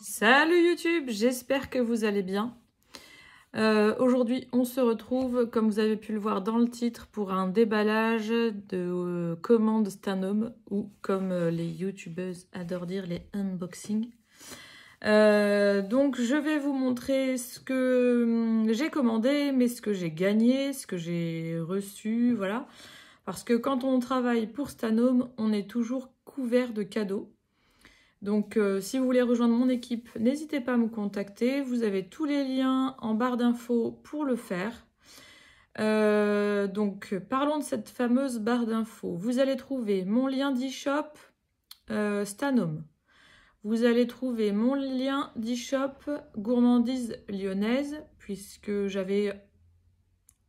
Salut YouTube, j'espère que vous allez bien. Aujourd'hui, on se retrouve, comme vous avez pu le voir dans le titre, pour un déballage de commandes Stanome, ou comme les youtubeuses adorent dire, les unboxings. Donc, je vais vous montrer ce que j'ai commandé, mais ce que j'ai gagné, ce que j'ai reçu, voilà. Parce que quand on travaille pour Stanome, on est toujours couvert de cadeaux. Donc, si vous voulez rejoindre mon équipe, n'hésitez pas à me contacter. Vous avez tous les liens en barre d'infos pour le faire. Donc, parlons de cette fameuse barre d'infos. Vous allez trouver mon lien d'e-shop Stanome. Vous allez trouver mon lien d'e-shop Gourmandise Lyonnaise, puisque j'avais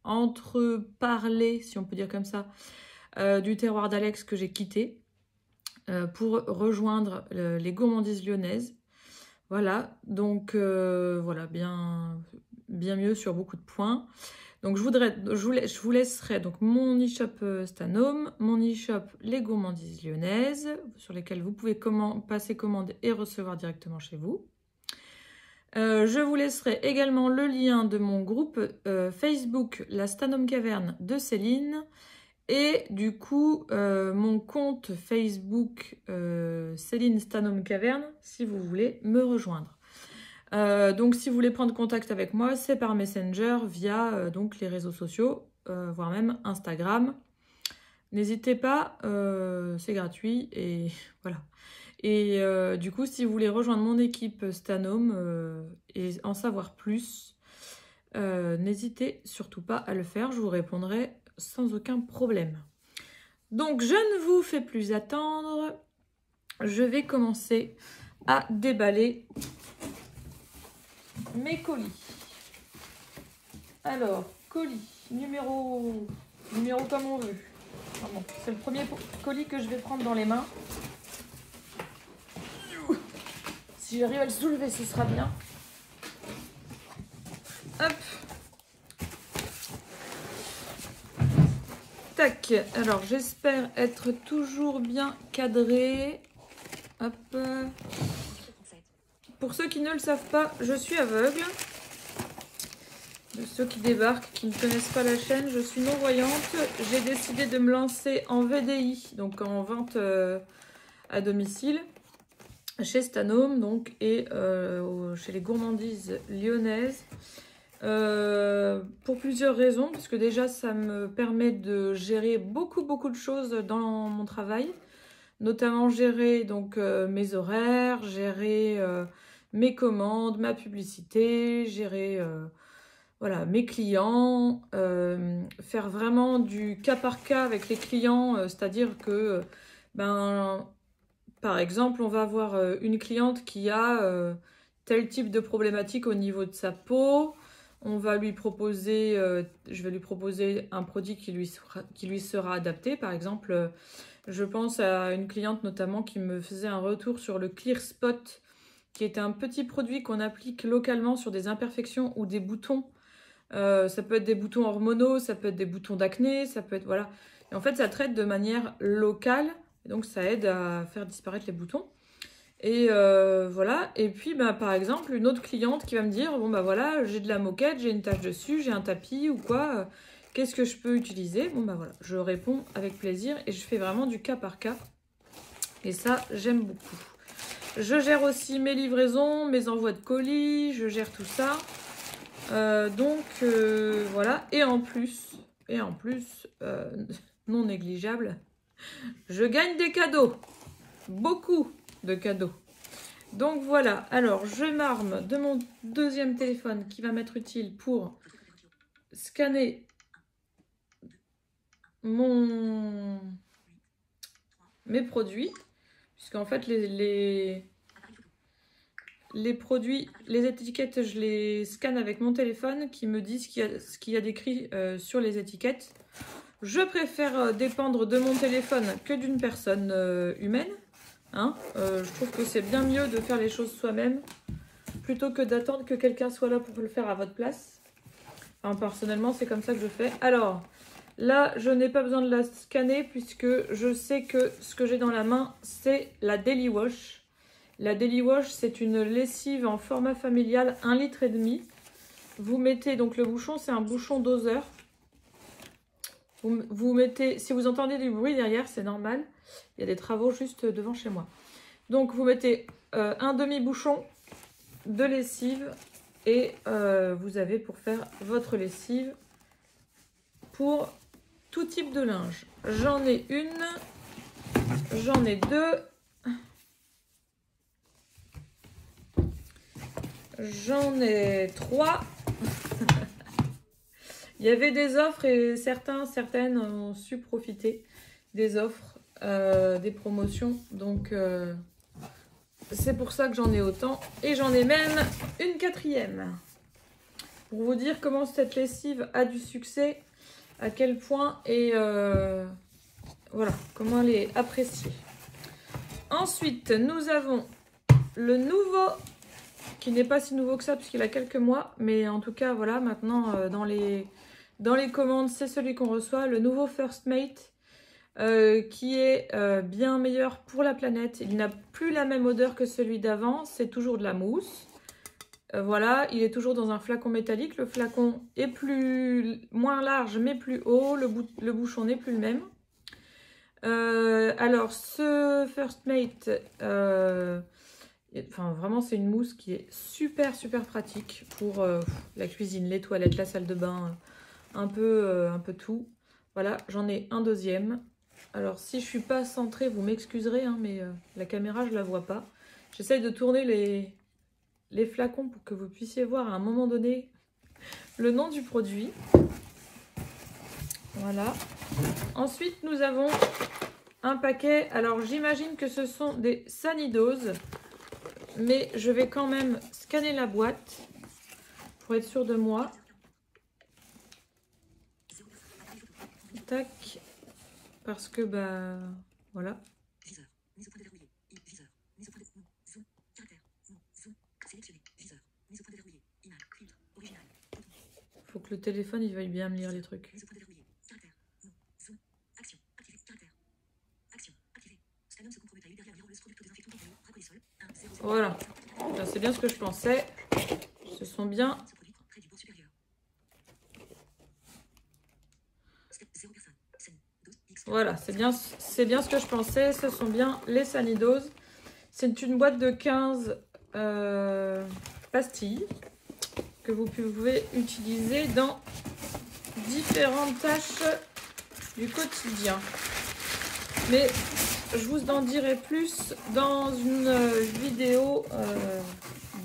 entreparlé, si on peut dire comme ça, du terroir d'Alex que j'ai quitté. Pour rejoindre les Gourmandises Lyonnaises. Voilà, donc voilà, bien mieux sur beaucoup de points. Donc je vous laisserai donc mon e-shop Stanome, mon e-shop Les Gourmandises Lyonnaises, sur lesquels vous pouvez passer commande et recevoir directement chez vous. Je vous laisserai également le lien de mon groupe Facebook La Stanome Caverne de Céline. Et du coup, mon compte Facebook Céline Stanome Caverne, si vous voulez me rejoindre. Donc, si vous voulez prendre contact avec moi, c'est par Messenger via donc les réseaux sociaux, voire même Instagram. N'hésitez pas, c'est gratuit et voilà. Et du coup, si vous voulez rejoindre mon équipe Stanome et en savoir plus, n'hésitez surtout pas à le faire, je vous répondrai sans aucun problème. Donc, je ne vous fais plus attendre. Je vais commencer à déballer mes colis. Alors, colis, numéro comme on veut. Ah bon, c'est le premier colis que je vais prendre dans les mains. Si j'arrive à le soulever, ce sera bien. Hop. Tac, alors j'espère être toujours bien cadré. Hop. Pour ceux qui ne le savent pas, je suis aveugle. De ceux qui débarquent, qui ne connaissent pas la chaîne, je suis non-voyante. J'ai décidé de me lancer en VDI, donc en vente à domicile, chez Stanome, donc, et chez les Gourmandises Lyonnaises. Pour plusieurs raisons, parce que déjà ça me permet de gérer beaucoup de choses dans mon travail, notamment gérer donc mes horaires, gérer mes commandes, ma publicité, gérer voilà, mes clients, faire vraiment du cas par cas avec les clients, c'est-à-dire que par exemple on va avoir une cliente qui a tel type de problématique au niveau de sa peau. On va lui proposer, je vais lui proposer un produit qui lui sera adapté. Par exemple, je pense à une cliente notamment qui me faisait un retour sur le Clear Spot, qui est un petit produit qu'on applique localement sur des imperfections ou des boutons. Ça peut être des boutons hormonaux, ça peut être des boutons d'acné, ça peut être... Voilà. Et en fait, ça traite de manière locale, et donc ça aide à faire disparaître les boutons. Et voilà, et puis par exemple une autre cliente qui va me dire bon voilà, j'ai de la moquette, j'ai une tache dessus, j'ai un tapis ou quoi, qu'est-ce que je peux utiliser? Bon voilà, je réponds avec plaisir et je fais vraiment du cas par cas. Et ça, j'aime beaucoup. Je gère aussi mes livraisons, mes envois de colis, je gère tout ça. Voilà, et en plus, non négligeable, je gagne des cadeaux, beaucoup de cadeaux. Donc voilà, alors je m'arme de mon deuxième téléphone qui va m'être utile pour scanner mes produits, puisqu'en fait les produits, les étiquettes, je les scanne avec mon téléphone qui me dit ce qu'il y a d'écrit sur les étiquettes. Je préfère dépendre de mon téléphone que d'une personne humaine. Je trouve que c'est bien mieux de faire les choses soi-même plutôt que d'attendre que quelqu'un soit là pour le faire à votre place. Enfin, personnellement, c'est comme ça que je fais. Alors, là, je n'ai pas besoin de la scanner puisque je sais que ce que j'ai dans la main, c'est la Daily Wash, La Daily Wash, c'est une lessive en format familial 1,5 litre. Vous mettez, donc le bouchon, c'est un bouchon doseur. Vous mettez, si vous entendez du bruit derrière, c'est normal. Il y a des travaux juste devant chez moi. Donc vous mettez un demi-bouchon de lessive et vous avez pour faire votre lessive pour tout type de linge. J'en ai une, j'en ai deux, j'en ai trois. Il y avait des offres et certaines ont su profiter des offres, des promotions. Donc c'est pour ça que j'en ai autant. Et j'en ai même une quatrième. Pour vous dire comment cette lessive a du succès, à quel point et voilà, comment elle est appréciée. Ensuite, nous avons le nouveau, qui n'est pas si nouveau que ça puisqu'il a quelques mois. Mais en tout cas, voilà, maintenant dans les commandes, c'est celui qu'on reçoit, le nouveau First Mate, qui est bien meilleur pour la planète. Il n'a plus la même odeur que celui d'avant, c'est toujours de la mousse. Voilà, il est toujours dans un flacon métallique. Le flacon est moins large mais plus haut, le bouchon n'est plus le même. Alors, ce First Mate, enfin, vraiment, c'est une mousse qui est super pratique pour la cuisine, les toilettes, la salle de bain, un peu tout. Voilà, j'en ai un deuxième. Alors, si je suis pas centrée, vous m'excuserez, hein, mais la caméra, je la vois pas. J'essaye de tourner les flacons pour que vous puissiez voir à un moment donné le nom du produit. Voilà. Ensuite, nous avons un paquet. Alors, j'imagine que ce sont des sanidoses, mais je vais quand même scanner la boîte pour être sûre de moi. Tac. Parce que, bah, voilà. Faut que le téléphone, il veuille bien me lire les trucs. Voilà. C'est bien ce que je pensais. Ce sont bien... Voilà, c'est bien ce que je pensais. Ce sont bien les sanidoses. C'est une boîte de 15 pastilles que vous pouvez utiliser dans différentes tâches du quotidien. Mais je vous en dirai plus dans une vidéo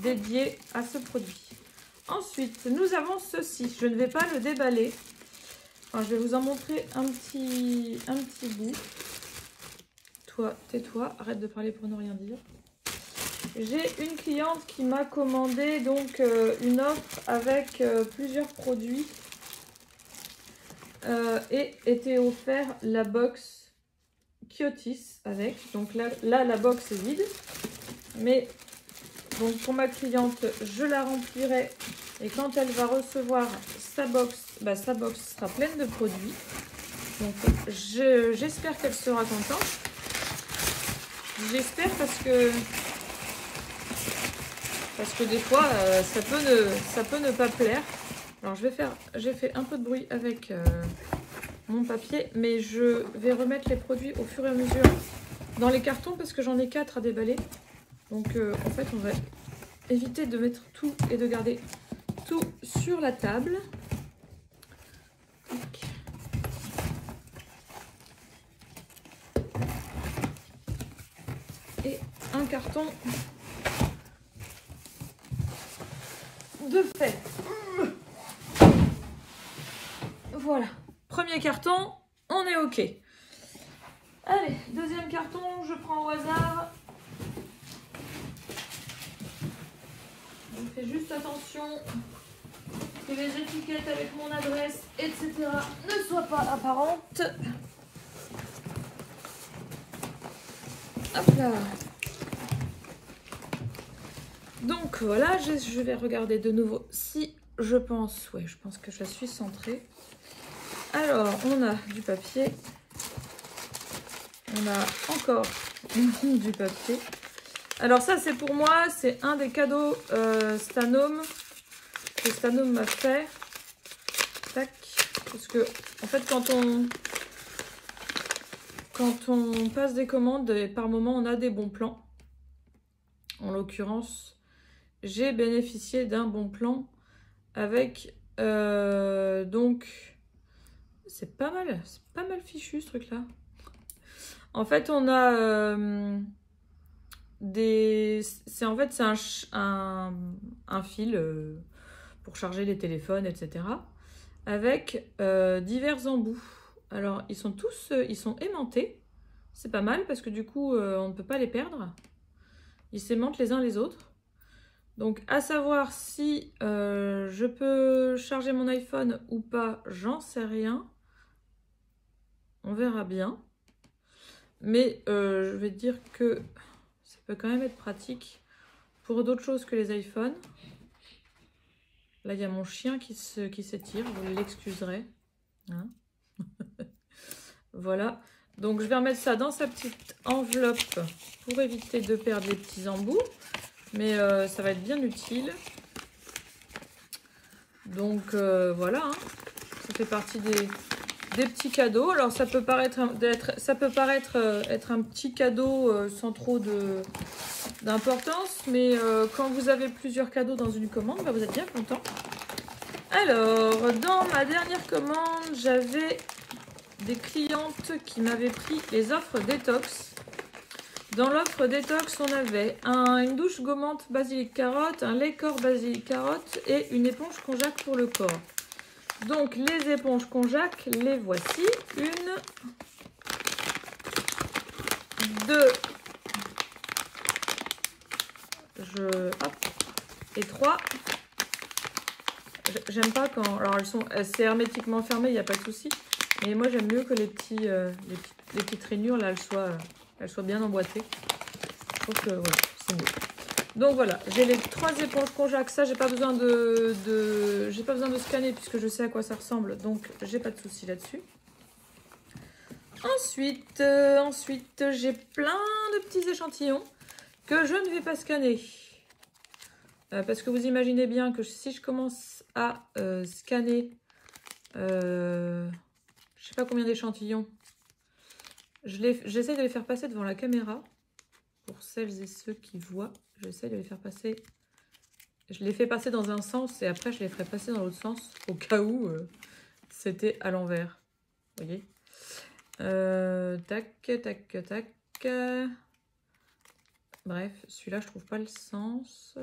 dédiée à ce produit. Ensuite, nous avons ceci. Je ne vais pas le déballer. Enfin, je vais vous en montrer un petit bout. Toi, tais-toi, arrête de parler pour ne rien dire. J'ai une cliente qui m'a commandé donc une offre avec plusieurs produits et était offert la box Kiotis avec. Donc là la box est vide, mais donc pour ma cliente, je la remplirai et quand elle va recevoir sa box, bah, sa box sera pleine de produits. Donc j'espère qu'elle sera contente. J'espère parce que des fois ça peut ne pas plaire. Alors j'ai fait un peu de bruit avec mon papier, mais je vais remettre les produits au fur et à mesure dans les cartons parce que j'en ai 4 à déballer. Donc en fait on va éviter de mettre tout et de garder tout sur la table. Tac. Et un carton de fait. Voilà. Premier carton, on est OK. Allez, deuxième carton, je prends au hasard. Je fais juste attention que les étiquettes avec mon adresse, etc. ne soient pas apparentes. Hop là. Donc voilà, je vais regarder de nouveau si je pense que je suis centrée. Alors, on a du papier. On a encore du papier. Alors ça, c'est pour moi. C'est un des cadeaux Stanome que Stanome m'a fait. Tac. Parce que, en fait, quand on passe des commandes, et par moment, on a des bons plans. En l'occurrence, j'ai bénéficié d'un bon plan avec... donc, c'est pas mal fichu, ce truc-là. En fait, on a c'est un fil pour charger les téléphones, etc. Avec divers embouts. Alors, ils sont tous aimantés. C'est pas mal parce que du coup, on ne peut pas les perdre. Ils s'aimantent les uns les autres. Donc, à savoir si je peux charger mon iPhone ou pas, j'en sais rien. On verra bien. Mais je vais dire que ça peut quand même être pratique pour d'autres choses que les iPhones. Là, il y a mon chien qui s'étire, vous l'excuserez. Hein. Voilà. Donc, je vais remettre ça dans sa petite enveloppe pour éviter de perdre les petits embouts. Mais ça va être bien utile. Donc, voilà. Hein. Ça fait partie des petits cadeaux. Alors, ça peut paraître être un petit cadeau sans trop d'importance. Mais quand vous avez plusieurs cadeaux dans une commande, bah, vous êtes bien content. Alors, dans ma dernière commande, j'avais des clientes qui m'avaient pris les offres détox. Dans l'offre détox, on avait une douche gommante basilic carotte, un lait corps basilic carotte et une éponge konjac pour le corps. Donc, les éponges konjac, les voici. 1, 2, et 3. J'aime pas quand... Alors, c'est hermétiquement fermé, il n'y a pas de souci. Mais moi, j'aime mieux que les petites rainures, là, elles soient bien emboîtées. Je trouve que, voilà, c'est mieux. Donc, voilà, j'ai les 3 éponges konjac. Ça, j'ai pas besoin j'ai pas besoin de scanner puisque je sais à quoi ça ressemble. Donc, j'ai pas de souci là-dessus. Ensuite, j'ai plein de petits échantillons que je ne vais pas scanner. Parce que vous imaginez bien que si je commence à scanner, je sais pas combien d'échantillons, j'essaie de les faire passer devant la caméra. Pour celles et ceux qui voient, j'essaie de les faire passer. Je les fais passer dans un sens et après je les ferai passer dans l'autre sens au cas où c'était à l'envers. Vous voyez ? Tac, tac, tac. Bref, celui-là je trouve pas le sens.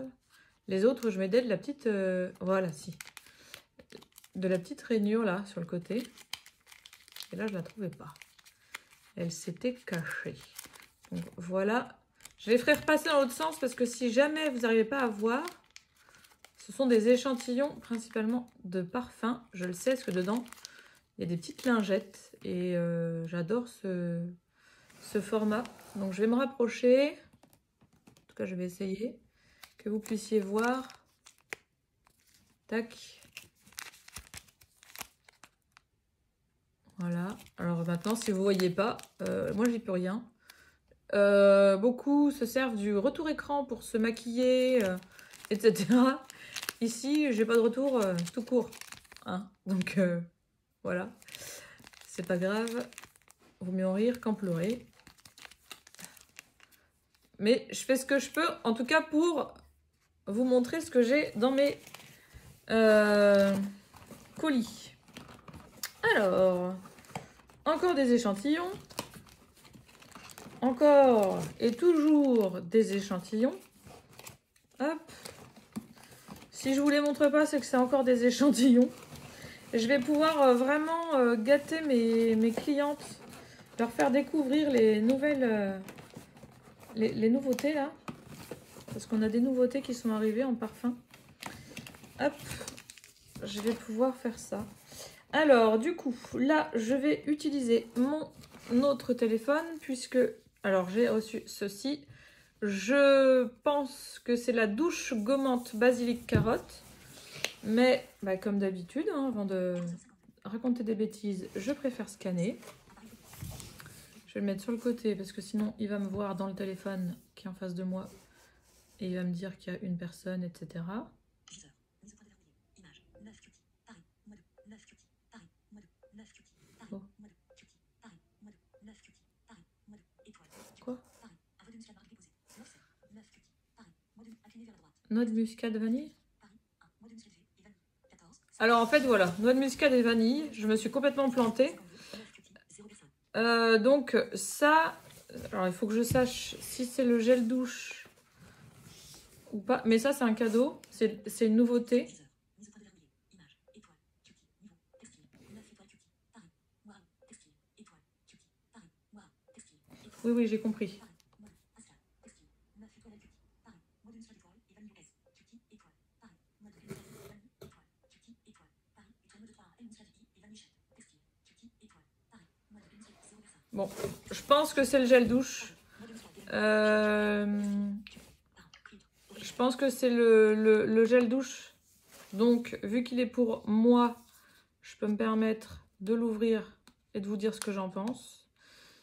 Les autres, je m'aidais de la petite... voilà, si. De la petite rainure, là, sur le côté. Et là, je la trouvais pas. Elle s'était cachée. Donc, voilà. Je les ferai repasser dans l'autre sens parce que si jamais vous n'arrivez pas à voir, ce sont des échantillons principalement de parfum. Je le sais parce que dedans, il y a des petites lingettes. Et j'adore ce format. Donc, je vais me rapprocher. En tout cas, je vais essayer. Que vous puissiez voir. Tac. Voilà. Alors maintenant, si vous ne voyez pas, moi, j'y peux rien. Beaucoup se servent du retour écran pour se maquiller, etc. Ici, j'ai pas de retour tout court. Hein. Donc, voilà. C'est pas grave. Vaut mieux en rire qu'en pleurer. Mais je fais ce que je peux, en tout cas pour vous montrer ce que j'ai dans mes colis. Alors, encore des échantillons. Encore et toujours des échantillons. Hop. Si je vous les montre pas, c'est que c'est encore des échantillons. Je vais pouvoir vraiment gâter mes clientes, leur faire découvrir les nouvelles, les nouveautés là. Parce qu'on a des nouveautés qui sont arrivées en parfum. Hop. Je vais pouvoir faire ça. Alors, du coup, là, je vais utiliser mon autre téléphone puisque... Alors, j'ai reçu ceci. Je pense que c'est la douche gommante basilic carotte. Mais, bah, comme d'habitude, hein, avant de raconter des bêtises, je préfère scanner. Je vais le mettre sur le côté parce que sinon, il va me voir dans le téléphone qui est en face de moi. Et il va me dire qu'il y a une personne, etc. Oh. Quoi? Noix de muscade vanille? Alors en fait voilà, noix de muscade et vanille, je me suis complètement plantée. Donc ça, alors il faut que je sache si c'est le gel douche ou pas, mais ça c'est un cadeau, c'est une nouveauté. Oui, oui, j'ai compris. Bon, je pense que c'est le gel douche. Je pense que c'est le gel douche. Donc, vu qu'il est pour moi, je peux me permettre de l'ouvrir et de vous dire ce que j'en pense.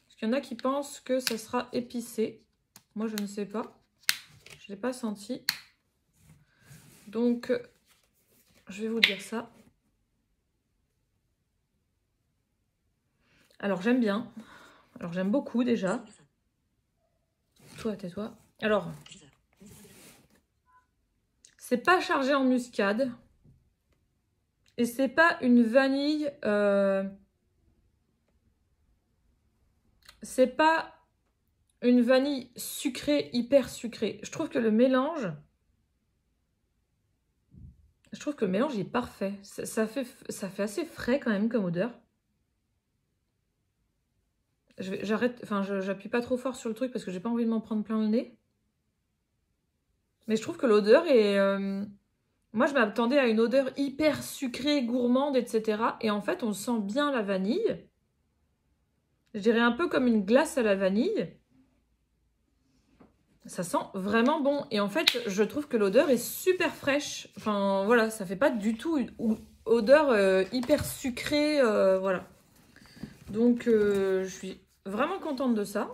Parce qu'il y en a qui pensent que ça sera épicé. Moi, je ne sais pas. Je ne l'ai pas senti. Donc, je vais vous dire ça. Alors, j'aime bien. Alors, j'aime beaucoup déjà. Toi, tais-toi. Alors, c'est pas chargé en muscade. Et c'est pas une vanille... c'est pas une vanille sucrée, hyper sucrée. Je trouve que le mélange... Je trouve que le mélange est parfait. Ça fait assez frais quand même comme odeur. J'arrête, enfin j'appuie pas trop fort sur le truc parce que j'ai pas envie de m'en prendre plein le nez. Mais je trouve que l'odeur est... Moi je m'attendais à une odeur hyper sucrée, gourmande, etc. Et en fait on sent bien la vanille. Je dirais un peu comme une glace à la vanille. Ça sent vraiment bon. Et en fait je trouve que l'odeur est super fraîche. Enfin voilà, ça fait pas du tout une odeur hyper sucrée. Voilà. Donc je suis vraiment contente de ça.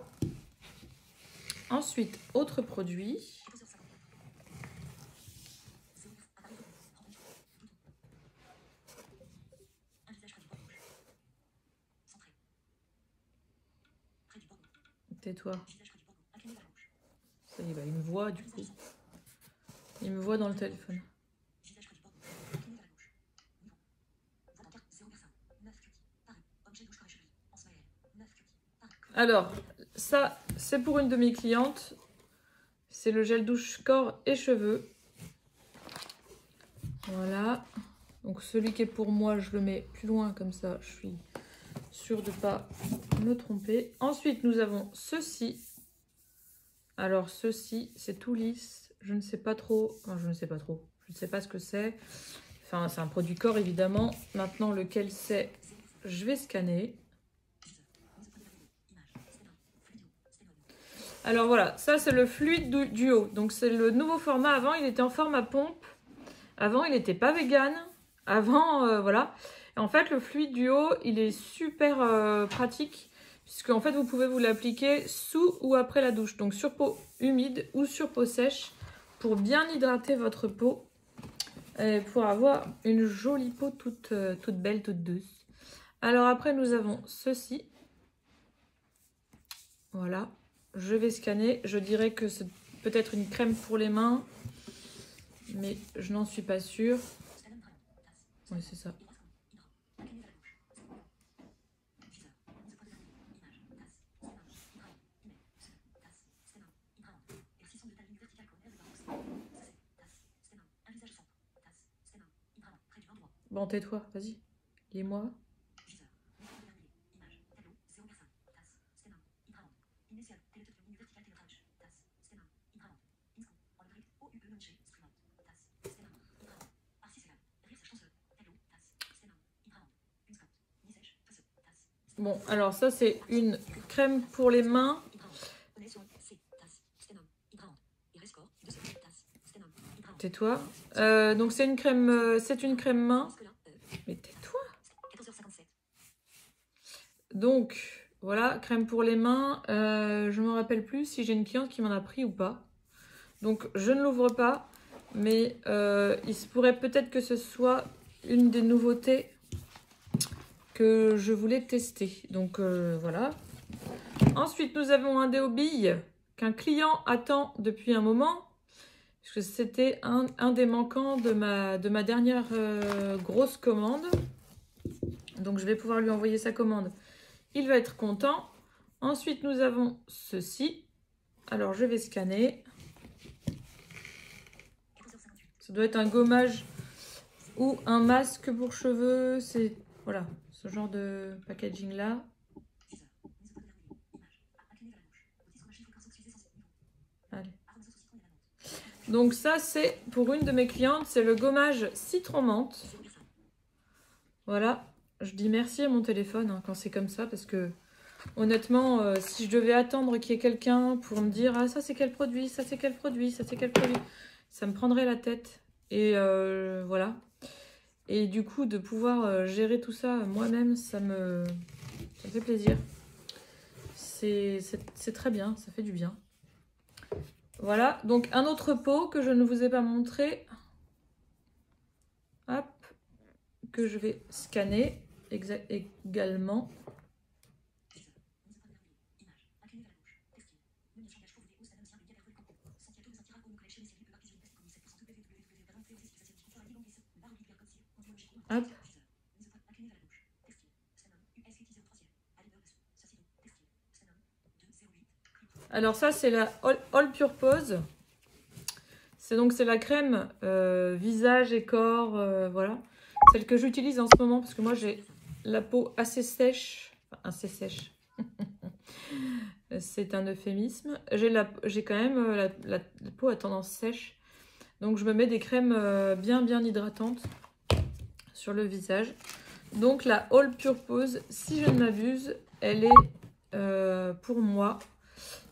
Ensuite, autre produit. Tais-toi. Ça y est, bah, il me voit du coup. Il me voit dans le téléphone. Alors, ça, c'est pour une de mes clientes. C'est le gel douche corps et cheveux. Voilà. Donc celui qui est pour moi, je le mets plus loin comme ça. Je suis sûre de ne pas me tromper. Ensuite, nous avons ceci. Alors ceci, c'est tout lisse. Je ne sais pas trop. Enfin, je ne sais pas trop. Je ne sais pas ce que c'est. Enfin, c'est un produit corps évidemment. Maintenant, lequel c'est, je vais scanner. Alors voilà, ça c'est le fluide duo. Donc c'est le nouveau format. Avant, il était en format pompe. Avant, il n'était pas vegan. Avant, voilà. Et en fait, le fluide duo, il est super pratique. Puisque en fait, vous pouvez vous l'appliquer sous ou après la douche. Donc sur peau humide ou sur peau sèche. Pour bien hydrater votre peau. Et pour avoir une jolie peau toute belle, toute douce. Alors après, nous avons ceci. Voilà. Je vais scanner. Je dirais que c'est peut-être une crème pour les mains. Mais je n'en suis pas sûre. Oui, c'est ça. Bon, tais-toi, vas-y. Lis-moi. Bon, alors ça, c'est une crème pour les mains. Tais-toi. Donc c'est une crème main. Mais tais-toi. Donc voilà, crème pour les mains. Je ne me rappelle plus si j'ai une cliente qui m'en a pris ou pas. Donc je ne l'ouvre pas, mais il se pourrait peut-être que ce soit une des nouveautés que je voulais tester. Donc voilà. Ensuite, nous avons un dé aux billes qu'un client attend depuis un moment. Parce que c'était un des manquants de ma dernière grosse commande. Donc je vais pouvoir lui envoyer sa commande. Il va être content. Ensuite, nous avons ceci. Alors je vais scanner. Ça doit être un gommage ou un masque pour cheveux. C'est voilà, ce genre de packaging là. Allez. Donc ça c'est pour une de mes clientes, c'est le gommage citron menthe. Voilà, je dis merci à mon téléphone hein, quand c'est comme ça parce que honnêtement, si je devais attendre qu'il y ait quelqu'un pour me dire ah ça c'est quel produit, ça c'est quel produit, ça c'est quel produit, ça me prendrait la tête. Et voilà. Et du coup de pouvoir gérer tout ça moi-même, ça me fait plaisir. C'est très bien, ça fait du bien. Voilà, donc un autre pot que je ne vous ai pas montré. Hop, que je vais scanner également. Hop. Alors ça c'est la All Purpose. C'est la crème visage et corps, voilà. Celle que j'utilise en ce moment parce que moi j'ai la peau assez sèche. Enfin, assez sèche. C'est un euphémisme. J'ai quand même la peau à tendance sèche. Donc je me mets des crèmes bien hydratantes sur le visage. Donc la All Purpose, si je ne m'abuse, elle est pour moi.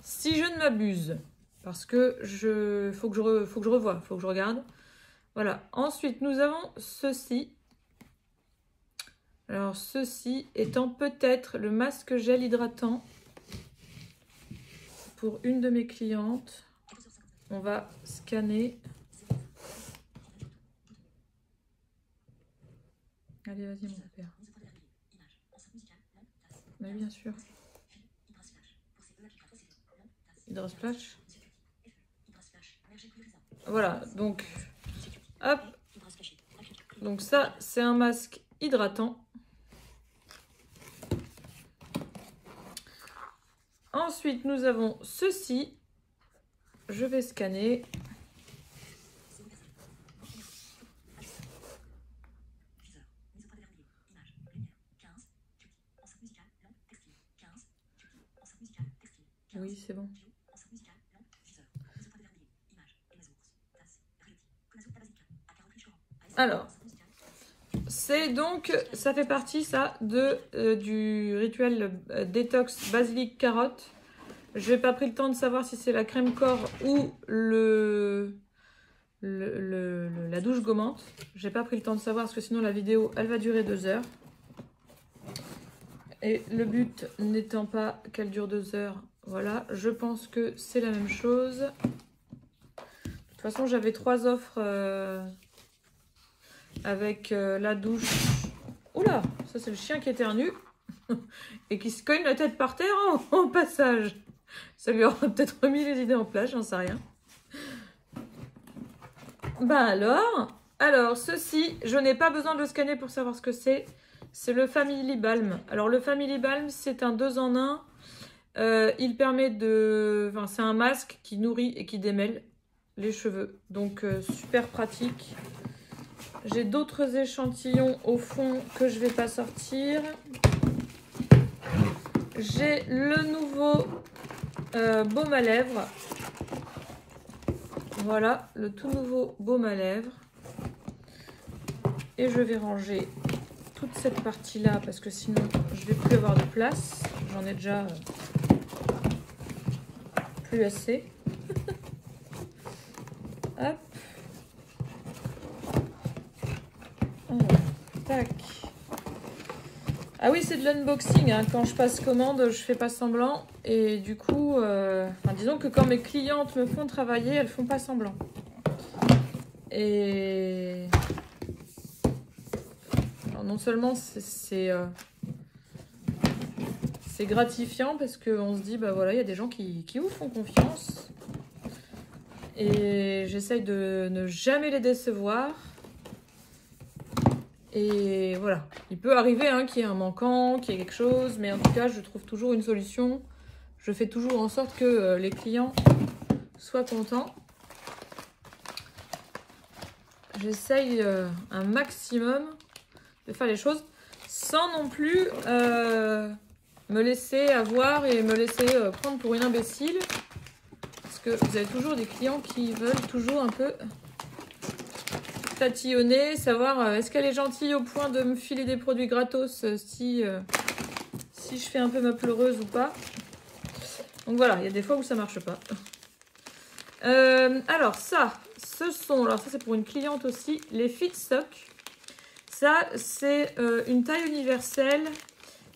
Si je ne m'abuse, parce que faut que je revoie, faut que je regarde. Voilà. Ensuite, nous avons ceci. Alors, ceci étant peut-être le masque gel hydratant pour une de mes clientes. On va scanner. Allez, vas-y, mon père. Mais bien sûr. Hydrosplash. Voilà, donc hop. Donc ça, c'est un masque hydratant. Ensuite, nous avons ceci. Je vais scanner. Oui, c'est bon. Alors, c'est donc, ça fait partie, ça, du rituel détox basilic carotte. Je n'ai pas pris le temps de savoir si c'est la crème corps ou la douche gommante. J'ai pas pris le temps de savoir parce que sinon la vidéo, elle va durer 2 heures. Et le but n'étant pas qu'elle dure 2 heures, voilà, je pense que c'est la même chose. De toute façon, j'avais 3 offres avec la douche. Oula, ça c'est le chien qui éternue et qui se cogne la tête par terre en passage. Ça lui aura peut-être remis les idées en place, j'en sais rien. Bah alors ceci, je n'ai pas besoin de le scanner pour savoir ce que c'est. C'est le Family Balm. Alors le Family Balm, c'est un 2 en 1. Il permet de... Enfin, c'est un masque qui nourrit et qui démêle les cheveux. Donc super pratique. J'ai d'autres échantillons au fond que je ne vais pas sortir. J'ai le nouveau baume à lèvres. Voilà, le tout nouveau baume à lèvres. Et je vais ranger toute cette partie-là parce que sinon, je ne vais plus avoir de place. J'en ai déjà plus assez. Hop. Alors, tac. Ah oui, c'est de l'unboxing, hein. Quand je passe commande, je fais pas semblant. Et du coup, disons que quand mes clientes me font travailler, elles font pas semblant. Et alors, non seulement c'est gratifiant parce qu'on se dit, bah voilà, il y a des gens qui vous font confiance. Et j'essaye de ne jamais les décevoir. Et voilà, il peut arriver hein, qu'il y ait un manquant, qu'il y ait quelque chose, mais en tout cas, je trouve toujours une solution. Je fais toujours en sorte que les clients soient contents. J'essaye un maximum de faire les choses sans non plus me laisser avoir et me laisser prendre pour une imbécile. Parce que vous avez toujours des clients qui veulent toujours un peu tatillonner, savoir est-ce qu'elle est gentille au point de me filer des produits gratos si je fais un peu ma pleureuse ou pas. Donc voilà, il y a des fois où ça marche pas. Alors ça c'est pour une cliente aussi, les Fitstock. Ça c'est une taille universelle.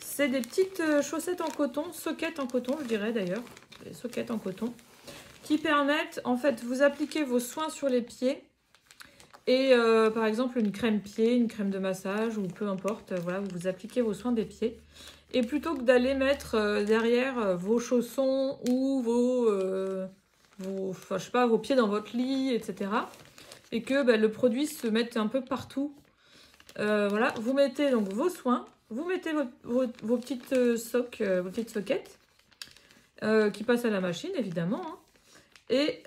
C'est des petites chaussettes en coton, soquettes en coton je dirais d'ailleurs, des soquettes en coton, qui permettent en fait vous appliquer vos soins sur les pieds. Et par exemple une crème pied, une crème de massage ou peu importe, voilà, vous appliquez vos soins des pieds. Et plutôt que d'aller mettre derrière vos chaussons ou enfin, je sais pas, vos pieds dans votre lit, etc. Et que le produit se mette un peu partout. Voilà, vous mettez donc vos soins, vous mettez vos petites vos petites soquettes qui passent à la machine évidemment. Hein. Et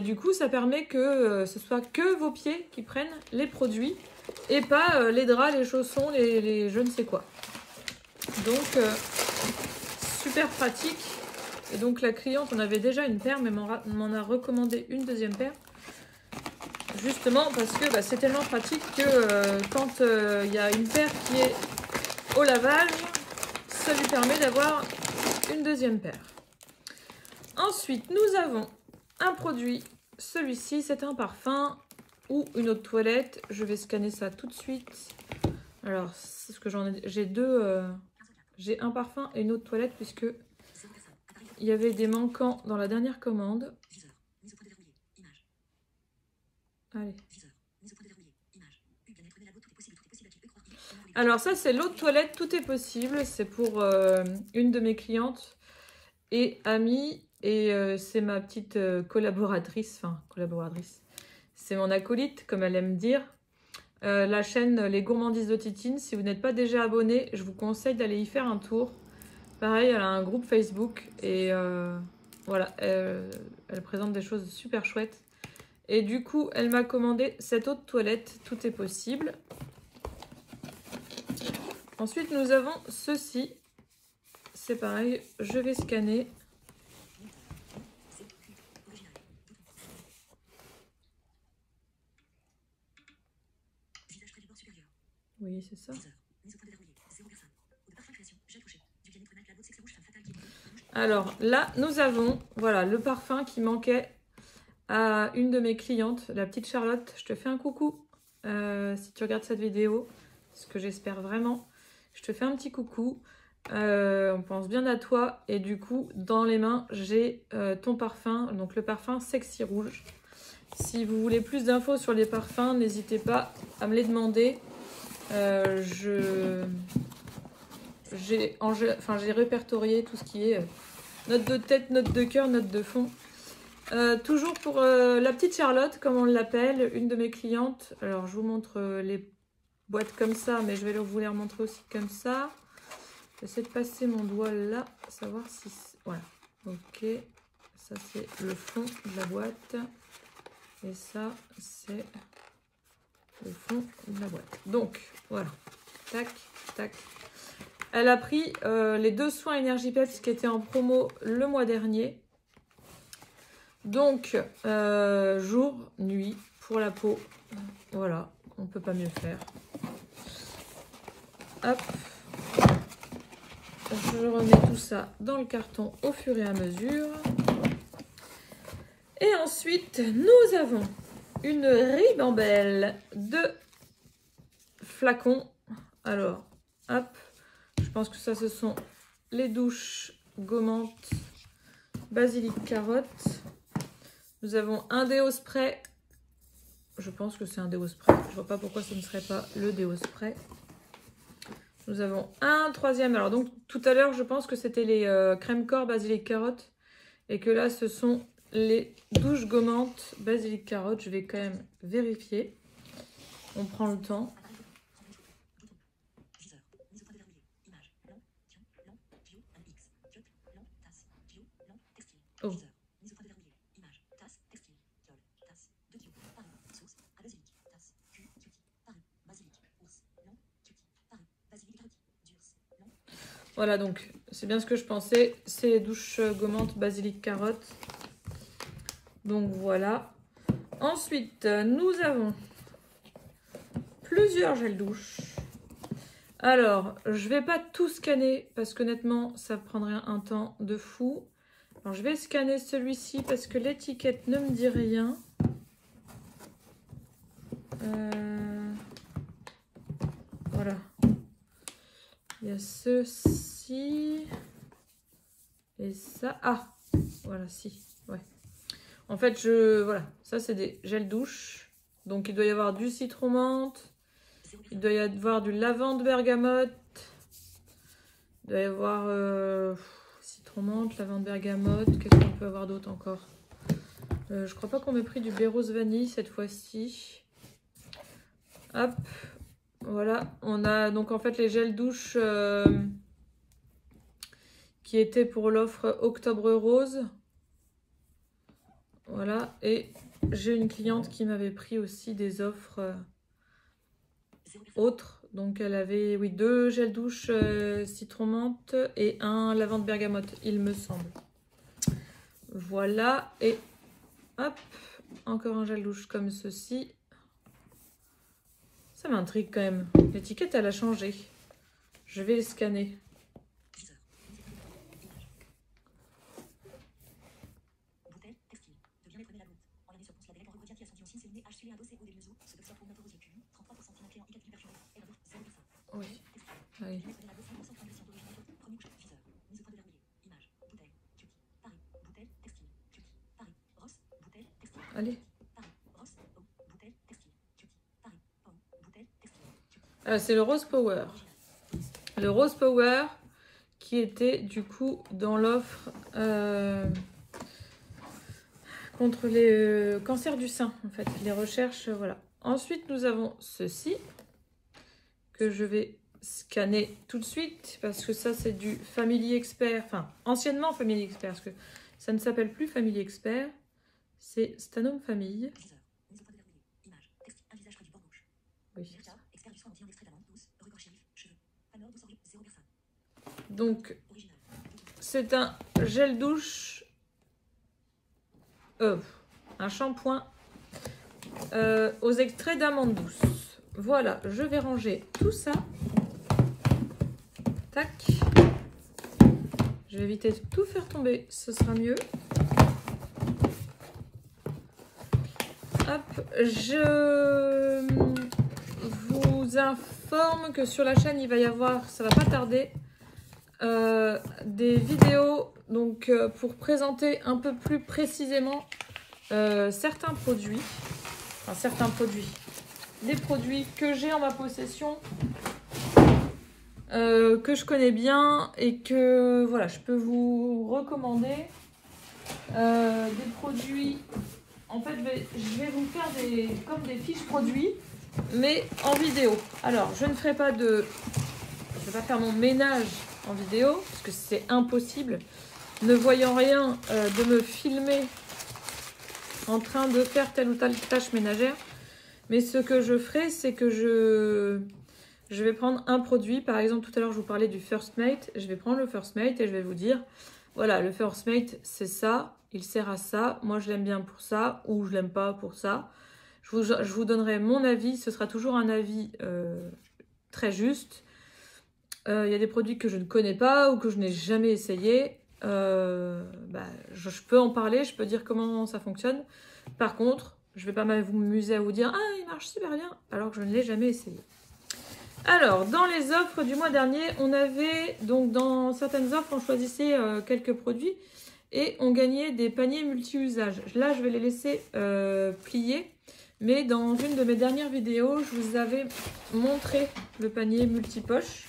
du coup, ça permet que ce soit que vos pieds qui prennent les produits et pas les draps, les chaussons, les je ne sais quoi. Donc, super pratique. Et donc, la cliente, on avait déjà une paire, mais m'en a recommandé une deuxième paire. Justement parce que c'est tellement pratique que quand il y a une paire qui est au lavage, ça lui permet d'avoir une deuxième paire. Ensuite, nous avons un produit. Celui-ci, c'est un parfum ou une eau de toilette. Je vais scanner ça tout de suite. Alors, c'est ce que j'ai deux... j'ai un parfum et une eau de toilette puisque il y avait des manquants dans la dernière commande. Allez. Alors ça, c'est l'eau de toilette. Tout est possible. C'est pour une de mes clientes et amie. Et c'est ma petite collaboratrice, c'est mon acolyte, comme elle aime dire. La chaîne Les Gourmandises de Titine, si vous n'êtes pas déjà abonné, je vous conseille d'aller y faire un tour. Pareil, elle a un groupe Facebook et voilà, elle présente des choses super chouettes. Et du coup, elle m'a commandé cette eau de toilette, tout est possible. Ensuite, nous avons ceci. C'est pareil, je vais scanner. Oui, c'est ça. Alors là, nous avons voilà, le parfum qui manquait à une de mes clientes, la petite Charlotte. Je te fais un coucou si tu regardes cette vidéo, ce que j'espère vraiment. Je te fais un petit coucou. On pense bien à toi. Et du coup, dans les mains, j'ai ton parfum, donc le parfum Sexy Rouge. Si vous voulez plus d'infos sur les parfums, n'hésitez pas à me les demander. J'ai répertorié tout ce qui est note de tête, note de cœur, note de fond. Toujours pour la petite Charlotte, comme on l'appelle, une de mes clientes. Alors, je vous montre les boîtes comme ça, mais je vais vous les remontrer aussi comme ça. J'essaie de passer mon doigt là, savoir si... Voilà, ok. Ça, c'est le fond de la boîte. Et ça, c'est le fond de la boîte. Donc, voilà. Tac, tac. Elle a pris les 2 soins Energy Peps qui étaient en promo le mois dernier. Donc, jour, nuit, pour la peau. Voilà, on ne peut pas mieux faire. Hop. Je remets tout ça dans le carton au fur et à mesure. Et ensuite, nous avons une ribambelle de flacons. Alors, hop. Je pense que ça, ce sont les douches gommantes basilic carotte. Nous avons un déo spray. Je pense que c'est un déo spray. Je vois pas pourquoi ce ne serait pas le déo spray. Nous avons un troisième. Alors donc tout à l'heure, je pense que c'était les crème corps basilic carotte. Et que là, ce sont les douches gommantes basilic carotte. Je vais quand même vérifier. On prend le temps. Oh. Voilà, donc c'est bien ce que je pensais. C'est les douches gommantes basilic carotte. Donc voilà. Ensuite, nous avons plusieurs gels douche. Alors, je vais pas tout scanner parce qu'honnêtement, ça prendrait un temps de fou. Alors, je vais scanner celui-ci parce que l'étiquette ne me dit rien. Voilà. Il y a ceci. Et ça. Ah, voilà, si. Ouais. En fait, voilà. Ça, c'est des gels douche. Donc, il doit y avoir du citron menthe. Il doit y avoir du lavande bergamote. Il doit y avoir citron menthe, lavande bergamote. Qu'est-ce qu'on peut avoir d'autre encore? Je crois pas qu'on ait pris du bérose vanille cette fois-ci. Hop. Voilà. On a donc en fait les gels douche qui étaient pour l'offre Octobre Rose. Voilà. Et j'ai une cliente qui m'avait pris aussi des offres autres. Donc elle avait, oui, 2 gels douche citron menthe et un lavande bergamote, il me semble. Voilà. Et hop, encore un gel douche comme ceci. Ça m'intrigue quand même. L'étiquette, elle a changé. Je vais les scanner. Oui. Oui. Allez. C'est le Rose Power. Le Rose Power qui était du coup dans l'offre contre les cancers du sein, en fait, les recherches, voilà. Ensuite, nous avons ceci que je vais scanner tout de suite parce que ça, c'est du Family Expert, enfin, anciennement Family Expert, parce que ça ne s'appelle plus Family Expert, c'est Stanome Famille. Oui. Donc, c'est un gel douche, un shampoing aux extraits d'amande douce. Voilà, je vais ranger tout ça. Tac. Je vais éviter de tout faire tomber, ce sera mieux. Hop, je vous informe que sur la chaîne, il va y avoir, ça va pas tarder, des vidéos donc, pour présenter un peu plus précisément certains produits. Enfin, certains produits. Des produits que j'ai en ma possession, que je connais bien et que voilà, je peux vous recommander. Des produits... En fait, je vais vous faire comme des fiches produits, mais en vidéo. Alors, je ne ferai pas de... Je ne vais pas faire mon ménage en vidéo, parce que c'est impossible. Ne voyant rien, de me filmer en train de faire telle ou telle tâche ménagère. Mais ce que je ferai, c'est que je vais prendre un produit. Par exemple, tout à l'heure, je vous parlais du First Mate. Je vais prendre le First Mate et je vais vous dire, voilà, le First Mate, c'est ça. Il sert à ça. Moi, je l'aime bien pour ça ou je l'aime pas pour ça. Je vous donnerai mon avis. Ce sera toujours un avis très juste. Il y a des produits que je ne connais pas ou que je n'ai jamais essayé. Je peux en parler. Je peux dire comment ça fonctionne. Par contre, je ne vais pas m'amuser à vous dire « Ah, il marche super bien !» alors que je ne l'ai jamais essayé. Alors, dans les offres du mois dernier, on avait, donc dans certaines offres, on choisissait quelques produits et on gagnait des paniers multi-usages. Là, je vais les laisser plier, mais dans une de mes dernières vidéos, je vous avais montré le panier multi-poche.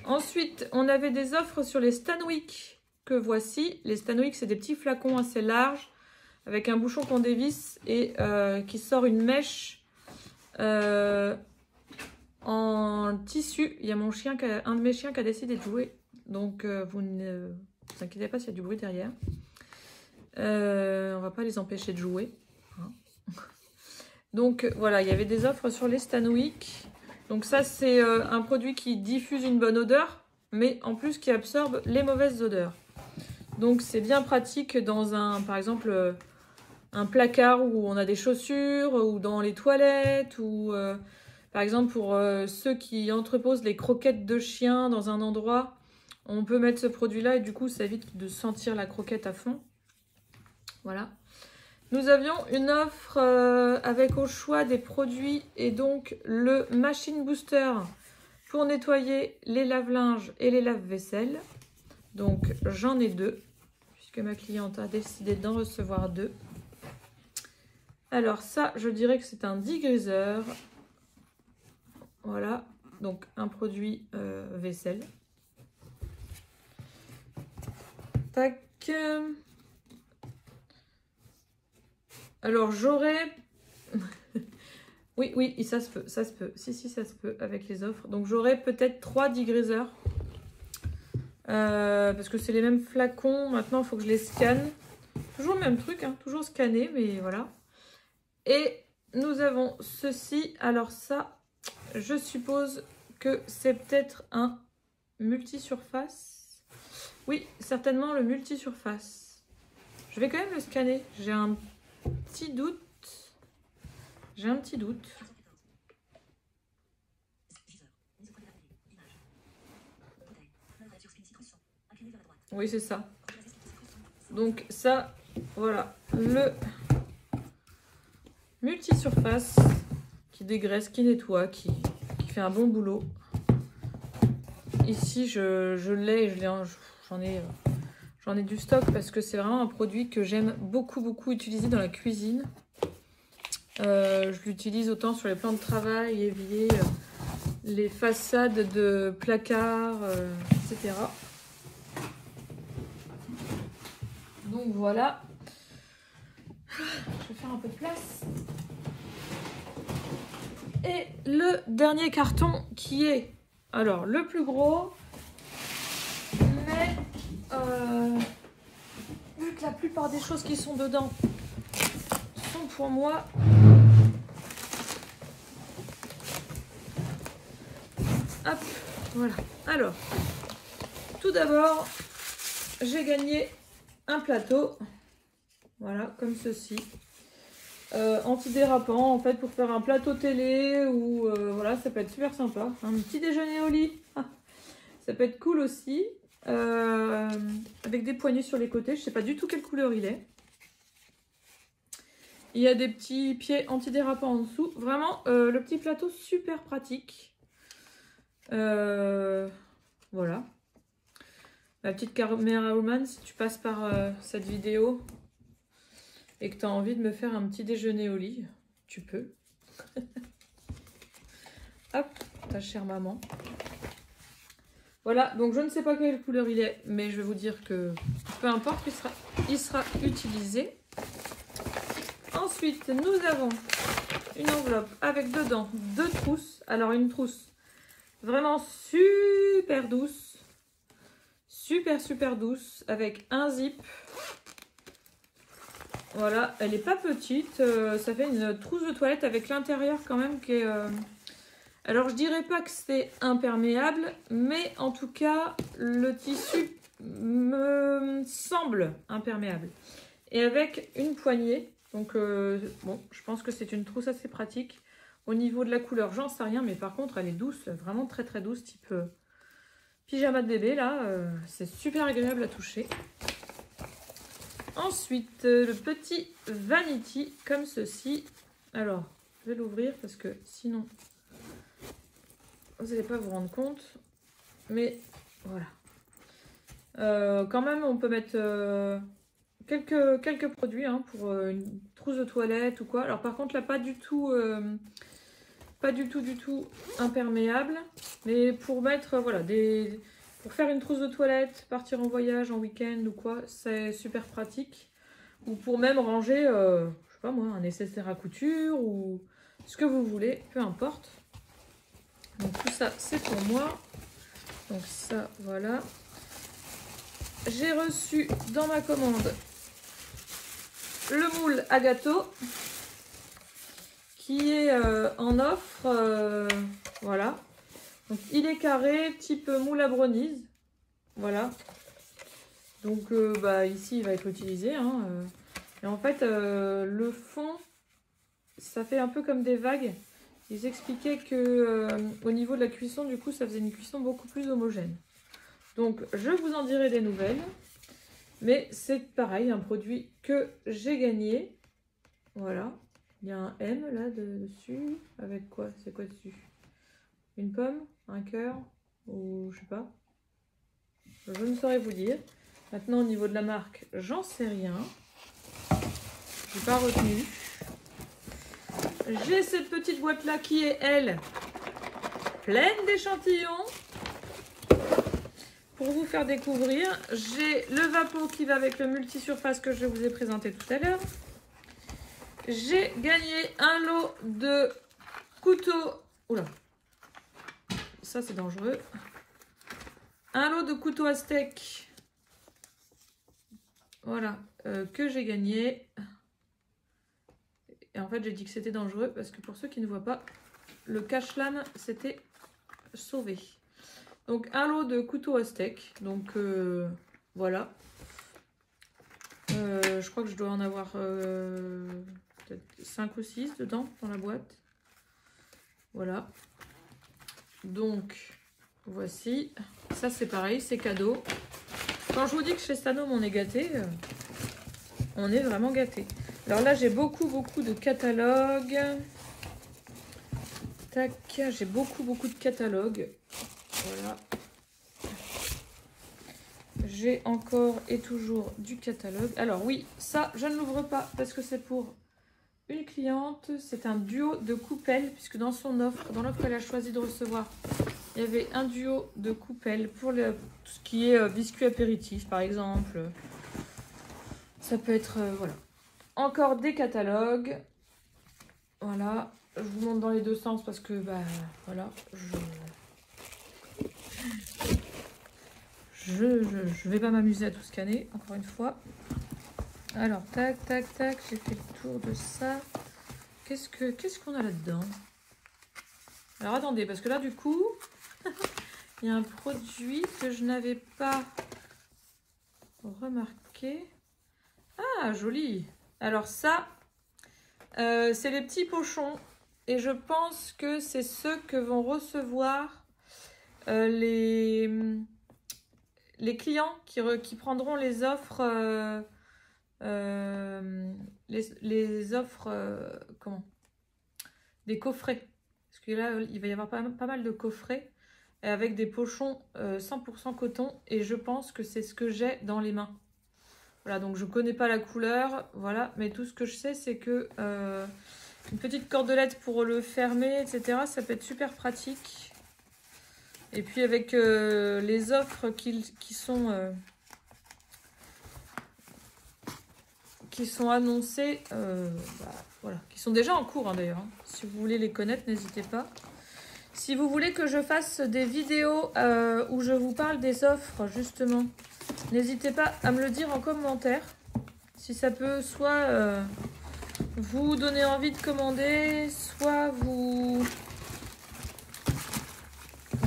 Ensuite, on avait des offres sur les Stanwick que voici. Les Stanwick, c'est des petits flacons assez larges avec un bouchon qu'on dévisse et qui sort une mèche en tissu. Il y a un de mes chiens qui a décidé de jouer. Donc, vous ne vous inquiétez pas s'il y a du bruit derrière. On va pas les empêcher de jouer. Hein. Donc, voilà, il y avait des offres sur les Stanwick. Donc ça, c'est un produit qui diffuse une bonne odeur, mais en plus qui absorbe les mauvaises odeurs. Donc, c'est bien pratique dans par exemple, un placard où on a des chaussures, ou dans les toilettes, ou par exemple pour ceux qui entreposent les croquettes de chiens dans un endroit, on peut mettre ce produit-là et du coup ça évite de sentir la croquette à fond. Voilà. Nous avions une offre avec au choix des produits et donc le Machine Booster pour nettoyer les lave-linges et les lave-vaisselle. Donc j'en ai 2 puisque ma cliente a décidé d'en recevoir 2. Alors ça, je dirais que c'est un degreaser. Voilà, donc un produit vaisselle. Tac. Alors j'aurais... oui, ça se peut, ça se peut. Si, ça se peut avec les offres. Donc j'aurais peut-être 3 degreasers. Parce que c'est les mêmes flacons. Maintenant, il faut que je les scanne. Toujours le même truc, hein, toujours scanner, mais voilà. Et nous avons ceci. Alors ça, je suppose que c'est peut-être un multi-surface. Oui, certainement le multi-surface. Je vais quand même le scanner. J'ai un petit doute. Oui, c'est ça. Donc ça, voilà. Le multi-surface qui dégraisse, qui nettoie, qui fait un bon boulot. Ici, je l'ai, j'en ai du stock parce que c'est vraiment un produit que j'aime beaucoup utiliser dans la cuisine. Je l'utilise autant sur les plans de travail, évier les façades de placards, etc. Donc voilà. Je vais faire un peu de place. Et le dernier carton qui est, alors le plus gros, mais vu que la plupart des choses qui sont dedans sont pour moi, hop, voilà. Alors, tout d'abord, j'ai gagné un plateau, voilà, comme ceci. Antidérapant en fait pour faire un plateau télé ou voilà, ça peut être super sympa. Un petit déjeuner au lit, ça peut être cool aussi. Avec des poignées sur les côtés, je sais pas du tout quelle couleur il est. Il y a des petits pieds antidérapants en dessous. Vraiment, le petit plateau super pratique. Voilà. Ma petite caméra woman, si tu passes par cette vidéo et que tu as envie de me faire un petit déjeuner au lit, tu peux. Hop, ta chère maman. Voilà, donc je ne sais pas quelle couleur il est, mais je vais vous dire que peu importe, il sera utilisé. Ensuite, nous avons une enveloppe avec dedans 2 trousses. Alors, une trousse vraiment super douce. Super douce, avec un zip. Voilà, elle n'est pas petite, ça fait une trousse de toilette avec l'intérieur quand même qui est... Alors je dirais pas que c'est imperméable, mais en tout cas le tissu me semble imperméable. Et avec une poignée, donc bon, je pense que c'est une trousse assez pratique. Au niveau de la couleur, j'en sais rien, mais par contre elle est douce, vraiment très douce, type pyjama de bébé là, c'est super agréable à toucher. Ensuite, le petit vanity, comme ceci. Alors, je vais l'ouvrir parce que sinon, vous n'allez pas vous rendre compte. Mais voilà. Quand même, on peut mettre quelques produits hein, pour une trousse de toilette ou quoi. Alors par contre, là, pas du tout imperméable. Mais pour mettre, voilà, pour faire une trousse de toilette, partir en voyage, en week-end ou quoi, c'est super pratique. Ou pour même ranger, je sais pas moi, un nécessaire à couture ou ce que vous voulez, peu importe. Donc tout ça, c'est pour moi. Donc ça, voilà. J'ai reçu dans ma commande le moule à gâteau qui est en offre. Voilà. Donc il est carré, type moule à brownies. Voilà. Donc ici, il va être utilisé. Hein, Et en fait, le fond, ça fait un peu comme des vagues. Ils expliquaient que au niveau de la cuisson, du coup, ça faisait une cuisson beaucoup plus homogène. Donc, je vous en dirai des nouvelles. Mais c'est pareil, un produit que j'ai gagné. Voilà. Il y a un M là dessus. Avec quoi? C'est quoi dessus? Une pomme? Un cœur? Ou je sais pas. Je ne saurais vous dire. Maintenant, au niveau de la marque, j'en sais rien. J'ai pas retenu. J'ai cette petite boîte là qui est, elle, pleine d'échantillons. Pour vous faire découvrir, j'ai le Vapo qui va avec le multi-surface que je vous ai présenté tout à l'heure. J'ai gagné un lot de couteaux. Oula, ça c'est dangereux. Un lot de couteaux à steak. Voilà, que j'ai gagné. Et en fait, j'ai dit que c'était dangereux parce que pour ceux qui ne voient pas, le cache-lame s'était sauvé. Donc un lot de couteaux à steak, donc voilà. Je crois que je dois en avoir peut-être 5 ou 6 dedans, dans la boîte. Voilà. Donc voici, ça c'est pareil, c'est cadeau. Quand je vous dis que chez Stanome on est gâté, on est vraiment gâté. Alors là j'ai beaucoup de catalogues. Tac, j'ai beaucoup de catalogues. Voilà. J'ai encore et toujours du catalogue. Alors oui, ça, je ne l'ouvre pas parce que c'est pour une cliente. C'est un duo de coupelles, puisque dans son offre, dans l'offre qu'elle a choisi de recevoir, il y avait un duo de coupelles pour tout ce qui est biscuits apéritifs, par exemple. Ça peut être, voilà. Encore des catalogues. Voilà. Je vous montre dans les deux sens parce que, voilà, je vais pas m'amuser à tout scanner, encore une fois. Alors, tac, j'ai fait le tour de ça. Qu'est-ce qu'on a là-dedans? Alors, attendez, parce que là, du coup, il y a un produit que je n'avais pas remarqué. Ah, joli! Alors ça, c'est les petits pochons. Et je pense que c'est ceux que vont recevoir les clients qui prendront les offres, les offres, comment? Des coffrets. Parce que là, il va y avoir pas mal de coffrets avec des pochons 100% coton. Et je pense que c'est ce que j'ai dans les mains. Voilà, donc je connais pas la couleur, voilà. Mais tout ce que je sais, c'est que une petite cordelette pour le fermer, etc. Ça peut être super pratique. Et puis avec les offres qui sont annoncées, voilà, qui sont déjà en cours hein, d'ailleurs. Hein. Si vous voulez les connaître, n'hésitez pas. Si vous voulez que je fasse des vidéos où je vous parle des offres, justement, n'hésitez pas à me le dire en commentaire. Si ça peut soit vous donner envie de commander, soit vous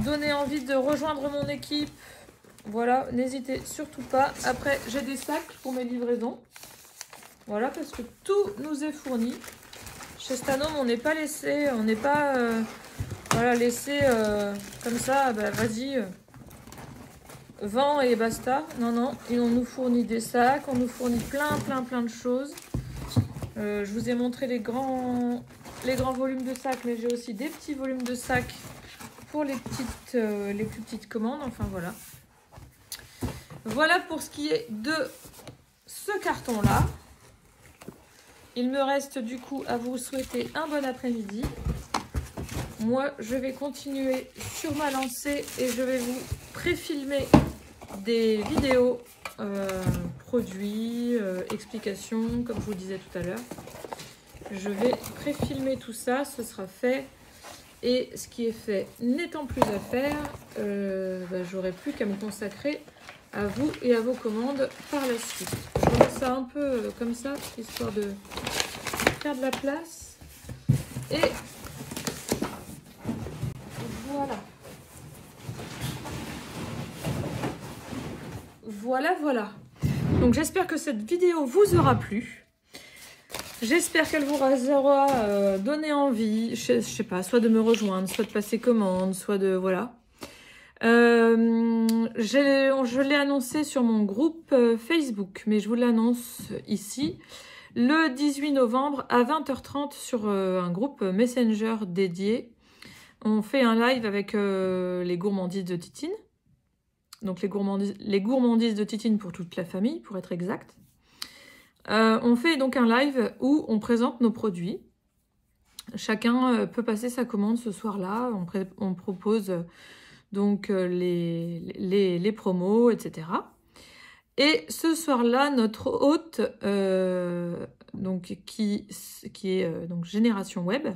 donner envie de rejoindre mon équipe. Voilà, n'hésitez surtout pas. Après, j'ai des sacs pour mes livraisons. Voilà, parce que tout nous est fourni. Chez Stanome, on n'est pas laissé, on n'est pas voilà, laissé comme ça, vas-y, vends et basta. Non, non, et on nous fournit des sacs, on nous fournit plein de choses. Je vous ai montré les grands volumes de sacs, mais j'ai aussi des petits volumes de sacs pour les plus petites commandes. Enfin voilà. Voilà pour ce qui est de ce carton-là. Il me reste du coup à vous souhaiter un bon après-midi. Moi, je vais continuer sur ma lancée et je vais vous pré-filmer des vidéos produits, explications, comme je vous disais tout à l'heure. Je vais pré-filmer tout ça, ce sera fait. Et ce qui est fait n'étant plus à faire, j'aurai plus qu'à me consacrer à vous et à vos commandes par la suite. Je remets ça un peu comme ça, histoire de faire de la place. Et voilà. Voilà. Donc j'espère que cette vidéo vous aura plu. J'espère qu'elle vous aura donné envie, je sais pas, soit de me rejoindre, soit de passer commande, soit de... Voilà. Je l'ai annoncé sur mon groupe Facebook, mais je vous l'annonce ici. Le 18 novembre à 20h30 sur un groupe Messenger dédié. On fait un live avec les gourmandises de Titine. Donc les gourmandises de Titine pour toute la famille, pour être exact. On fait donc un live où on présente nos produits. Chacun peut passer sa commande ce soir-là. On propose donc les promos, etc. Et ce soir-là, notre hôte, donc, qui est donc Génération Web,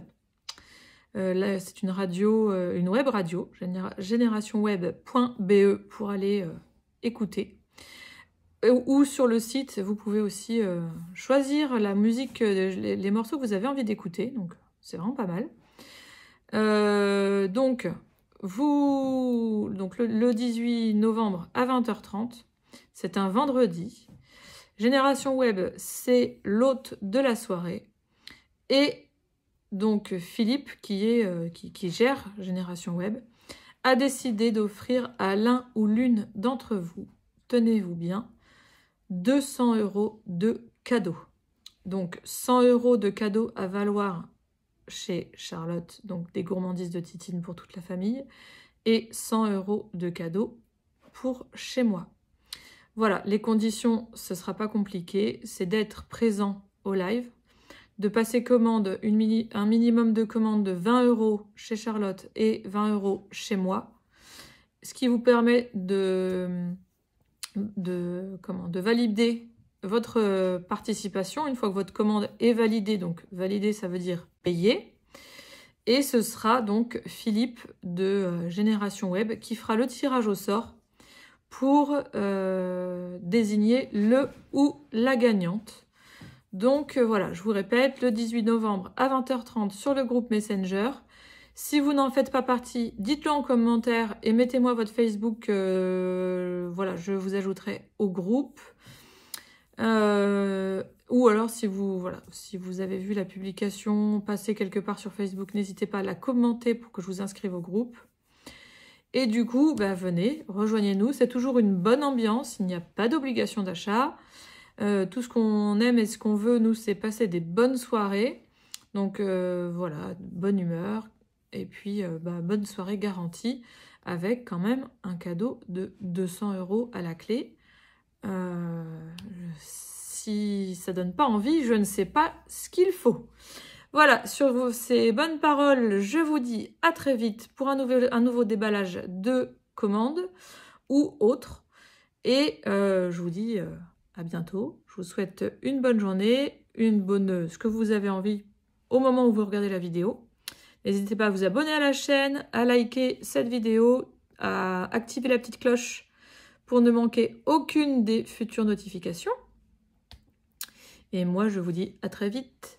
là c'est une radio, une web radio, générationweb.be pour aller écouter. Ou sur le site, vous pouvez aussi choisir la musique, les morceaux que vous avez envie d'écouter. Donc, c'est vraiment pas mal. Donc le 18 novembre à 20h30, c'est un vendredi. Génération Web, c'est l'hôte de la soirée. Et donc, Philippe, qui gère Génération Web, a décidé d'offrir à l'un ou l'une d'entre vous, tenez-vous bien, 200 € de cadeaux. Donc 100 € de cadeaux à valoir chez Charlotte, donc des gourmandises de Titine pour toute la famille, et 100 € de cadeaux pour chez moi. Voilà, les conditions, ce ne sera pas compliqué, c'est d'être présent au live, de passer commande, un minimum de commandes de 20 € chez Charlotte et 20 € chez moi, ce qui vous permet de valider votre participation une fois que votre commande est validée. Donc valider, ça veut dire payer. Et ce sera donc Philippe de Génération Web qui fera le tirage au sort pour désigner le ou la gagnante. Donc voilà, je vous répète, le 18 novembre à 20h30 sur le groupe Messenger. Si vous n'en faites pas partie, dites-le en commentaire et mettez-moi votre Facebook. Voilà, je vous ajouterai au groupe. Ou alors, si vous avez vu la publication passer quelque part sur Facebook, n'hésitez pas à la commenter pour que je vous inscrive au groupe. Et du coup, venez, rejoignez-nous. C'est toujours une bonne ambiance, il n'y a pas d'obligation d'achat. Tout ce qu'on aime et ce qu'on veut, nous, c'est passer des bonnes soirées. Donc voilà, bonne humeur. Et puis, bonne soirée garantie avec quand même un cadeau de 200 € à la clé. Si ça donne pas envie, je ne sais pas ce qu'il faut. Voilà, sur ces bonnes paroles, je vous dis à très vite pour un nouveau déballage de commandes ou autre. Et je vous dis à bientôt. Je vous souhaite une bonne journée, ce que vous avez envie au moment où vous regardez la vidéo. N'hésitez pas à vous abonner à la chaîne, à liker cette vidéo, à activer la petite cloche pour ne manquer aucune des futures notifications. Et moi, je vous dis à très vite.